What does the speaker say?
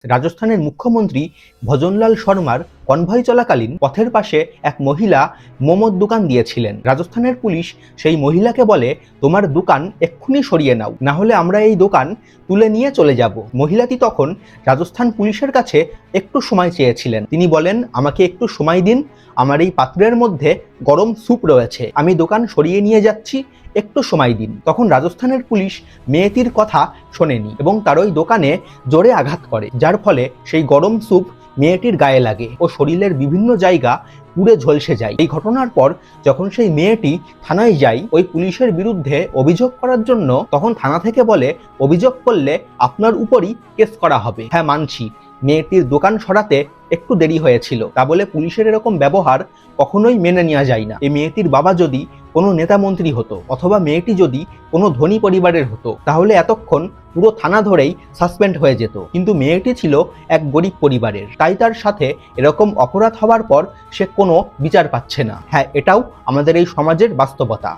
রাজস্থানের মুখ্যমন্ত্রী ভজনলাল শর্মার কনভয় চলাকালীন পথের পাশে এক মহিলা মোমোর দোকান দিয়েছিলেন। রাজস্থানের পুলিশ সেই মহিলাকে বলে, তোমার দোকান এক্ষুনি সরিয়ে নাও, না হলে আমরা এই দোকান তুলে নিয়ে চলে যাব। মহিলাটি তখন রাজস্থান পুলিশের কাছে একটু সময় চেয়েছিলেন। তিনি বলেন, আমাকে একটু সময় দিন, আমার এই পাত্রের মধ্যে গরম স্যুপ রয়েছে, আমি দোকান সরিয়ে নিয়ে যাচ্ছি, একটু সময় দিন। তখন রাজস্থানের পুলিশ মেয়েটির কথা শোনেনি এবং তার ওই দোকানে জোরে আঘাত করে, যার ফলে সেই গরম স্যুপ মেয়েটির গায়ে লাগে ও শরীরের বিভিন্ন জায়গা পুড়ে ঝলসে যায়। এই ঘটনার পর যখন সেই মেয়েটি থানায় যায় ওই পুলিশের বিরুদ্ধে অভিযোগ করার জন্য, তখন থানা থেকে বলে, অভিযোগ করলে আপনার উপরই কেস করা হবে। হ্যাঁ, মানছি মেয়েটির দোকান সরাতে একটু দেরি হয়েছিল, তা বলে পুলিশের এরকম ব্যবহার কখনোই মেনে নেওয়া যায় না। এই মেয়েটির বাবা যদি কোনো নেতা মন্ত্রী হতো অথবা মেয়েটি যদি কোনো ধনী পরিবারের হতো, তাহলে এতক্ষণ পুরো থানা ধরেই সাসপেন্ড হয়ে যেত। কিন্তু মেয়েটি ছিল এক গরিব পরিবারের, তাই তার সাথে এরকম অপরাধ হওয়ার পর সে কোনো বিচার পাচ্ছে না। হ্যাঁ, এটাও আমাদের এই সমাজের বাস্তবতা।